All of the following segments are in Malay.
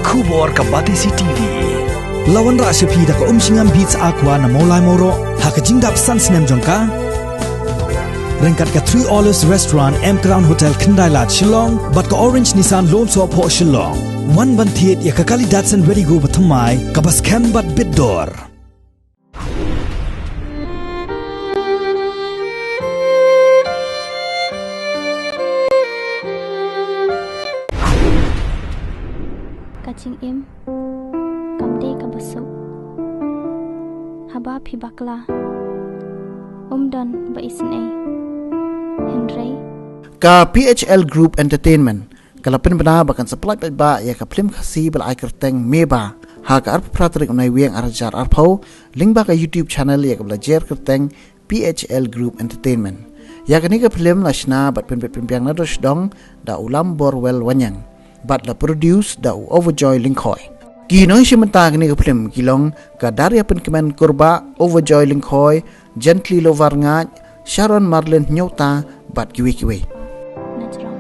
kubor ka Batisi TV. Lawan ra sepi da ka singam beats aqua na molai moro ha ka jingdap sunsnem jongka. Rengkat ka 3 Olives Restaurant M Crown Hotel Kendailat Shillong bat ka Orange Nissan Loan So Po Shillong. One bantiet ya ka kali Datsun Ready Go bathamai ka bas kem bat bidor. Kacing im kamde ka basuk haba phi bakla umdan ba isin ai Henry ka PHL Group Entertainment kalapin bana bakan supply ba ya ka Phlim khasi bal ai kerteng Meba ha ka arp Tarik Naiweing arjar arpau link ba ka YouTube channel ya ka belajar kerteng PHL Group Entertainment ya ka ni ka Phlim lashna bat piang na dos dong da ulam borwell wanyang bat la produce da overjoy linkoy kinoi shimanta ni ka Phlim kilong ka daria pen kemen kurba overjoy linkoy gently lovar nga Sharon Marlin nyota bat kiwi natural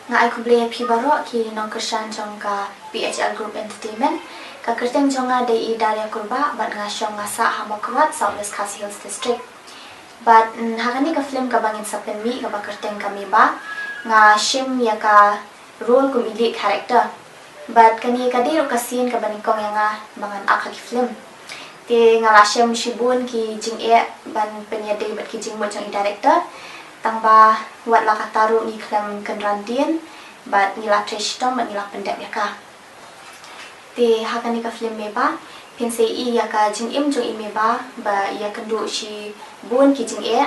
nga ai kuble phi baro ki nong kersan jong ka PHL Group Entertainment ka kerteng jonga de I daria kurba bat nga shong nga sa hamokwat Southwest Khasi Hills District but hakani ka Phlim ka bangin sa penmi ka ba kerteng ka Meba nga shim ya ka role kum elite character but kani ka diro ka scene ka banikong nga bangan akha ki Phlim te nga la shim shibun ki jing e ban penya de bat ki jing mo jong director tang ba wat la ka taru ni Phlim kan randien but ni la trish tom ni la pendek ya ka te hakani ka Phlim Meba pinse I ya ka jing im jong I Meba ba ya kandu shi bun ki jing e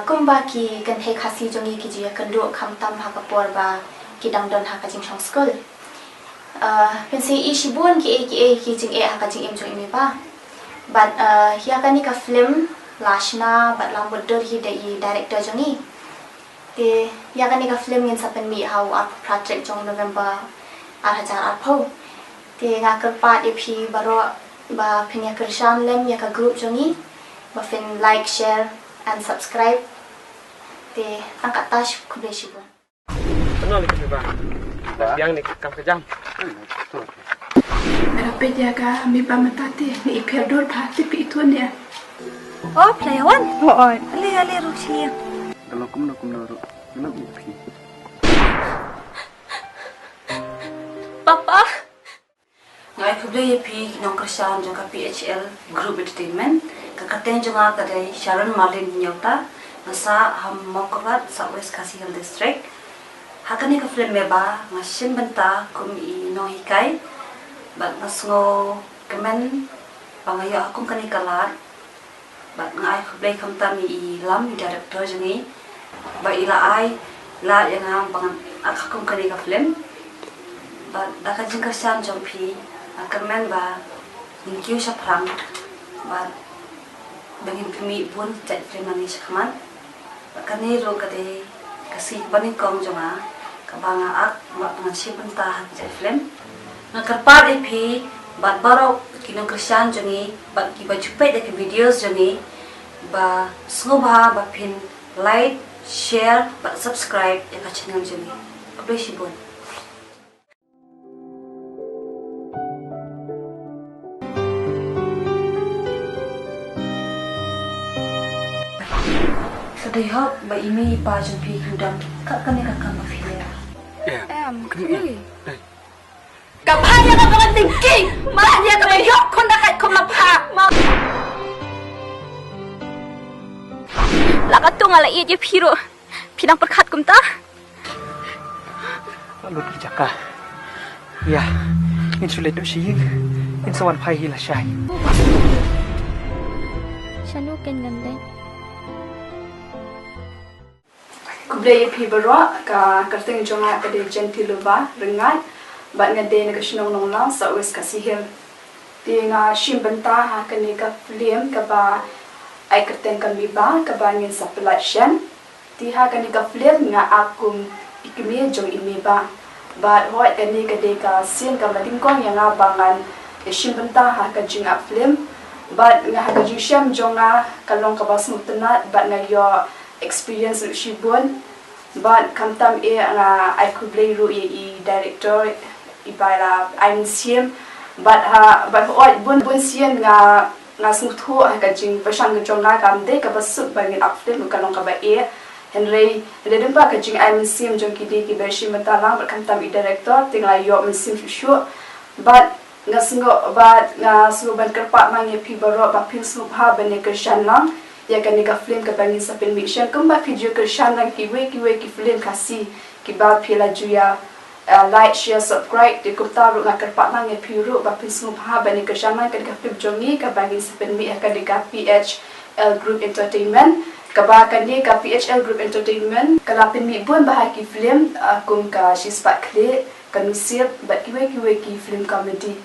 kumba ki kan he khasi jong I ki ji ya kandu kham tam ha ka por ba ki dang don ha ka jing shong school pinse I shi bun ki jing e ha ka jing im jong I Meba but ya kani ka Phlim lashna but lam bodur hi de I director jong I te ya kani ka Phlim ngin sapen mi how ar project jong November ar hajar ar pho te nga kerpat EP baro ba phenya kersan lem ya ka group jong I ba fin like share and subscribe te angkat touch kuble shibun Kenal ni Meba. Yang ni kam kejam. Merapa jaga Meba matati ni iperdor pati pi itu ni. oh playawan oh ali ruchi Kalau kum naru. Nak upi. papa Ngai kuble pi nong kersan jong ka PHL Group Entertainment ka katen jong ka dai Sharon Marlin nyota ngasa ham mongkrat Southwest Khasi Hills District hakani ka Phlim Meba ngasim benta kum I no hikai bat ngasngo kemen pangaya akum kani kalat bat ngai kuble kam tami I lam director jong I ba ila ai la yang ham pangan akakum kani ka Phlim bat daka jing kersan jong pi kemen ba ningkiu saprang ba bangin kami pun cak Phlim ni sakman kani ro kade kasi bani kong jonga kabanga ak ba ngasi benta cak Phlim nakarpar epi bat baro kinong kersan jongi ba ki ba jupe de videos jongi ba sngoba ba pin like share ba subscribe ya ka channel jongi kabeh sibon Kadai hop ba imi pa jong pi kudam ka kani ka kam afile Kami. Kap hanya ka mga thinking. Mahanya ka bayok ko na kahit kumapha. lakat tu ngala I je phiro phidang perkhat kum ta Lalu dijaka. Ya. Insulit do siyig. Insawan pai hila syai. shanu ken gande Kuble pi baro ka kerteng jonga ka de gentilova rengai bat ngade na kashnong nong lang Southwest Khasi Hills ti nga shim benta ha kani ka Phlim ka ba ai kerteng ka Meba ka ba ngin sa Pyllait ti ha kani ka Phlim nga akum ikimi jong I Meba But hoi kani kadeka sin ka madingkong yang abangan isim benta ha ka jing up Phlim. But nga ha ka jisham jonga kalong ka bas mutenat but nga yo experience shibun. But kamtam nga I could play ru i director i baila I'm sim. But hoi bun sien nga smuthu ha ka jing pasan ka jonga kamde ka basuk bangin up Phlim kalong ka ba Henry, dia pa kajing ay musim jong kidi ki bersi matalang berkam i director tinggal yo musim shushu but nga singo ban kerpak mang ye pi baro ba pin snup ha bane kershan lang ya kan ka Phlim ka bangin sa pin mission kum ba video kershan lang ki we ki Phlim kasi ki ba pi la juya like share subscribe di kurta ru nga kerpak mang ye pi ru ba pin snup ha bane kershan lang kan ka Phlim jongi ka bangin sa pin mi ka PHL Group Entertainment kabakan dia ka PHL Group Entertainment kalapin mi bun bahaki Phlim kum ka shispat Pyllait kanusip bat kiwe ki Phlim comedy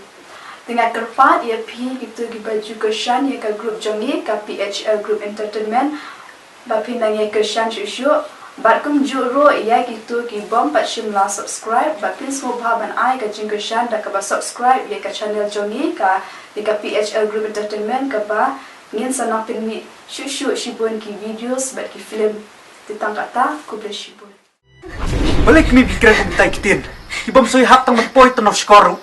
dengan kerpat ia pi gitu ki baju keshan ia ka group jongi ka PHL Group Entertainment bapin nang ia keshan shushu bat kum juro ia gitu ki bom pat shimla subscribe bapin smobha ban ai ka jing keshan da ka ba subscribe ia ka channel jongi ka di ka PHL Group Entertainment ka ba ngin sana pin shushu shibun ki videos bat ki Phlim titang kata ku ble shibun balik mi pikiran ko bitay kitin ibam soy hatang magpoy to no skoro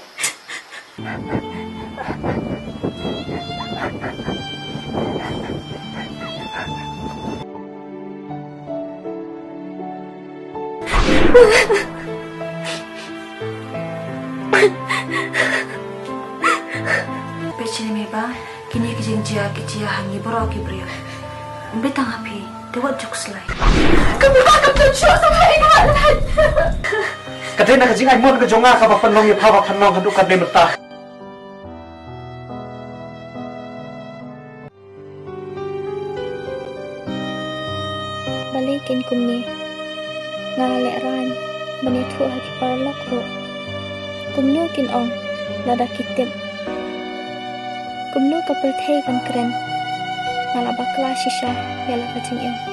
Pecini Meba, kini kejengja hangi borok ibrio. Betang api, dewa juk selai. kami bakal tunjuk sama ingat kadai na kajing ay mon ka jonga ka ba panlong ye phawa phanong ka du ka meta balikin kumni ngalek ran bani thu haki parlok ro kumno kin ong lada kitip kumno ka perthei kan kren ngala bakla shisha yala kajing em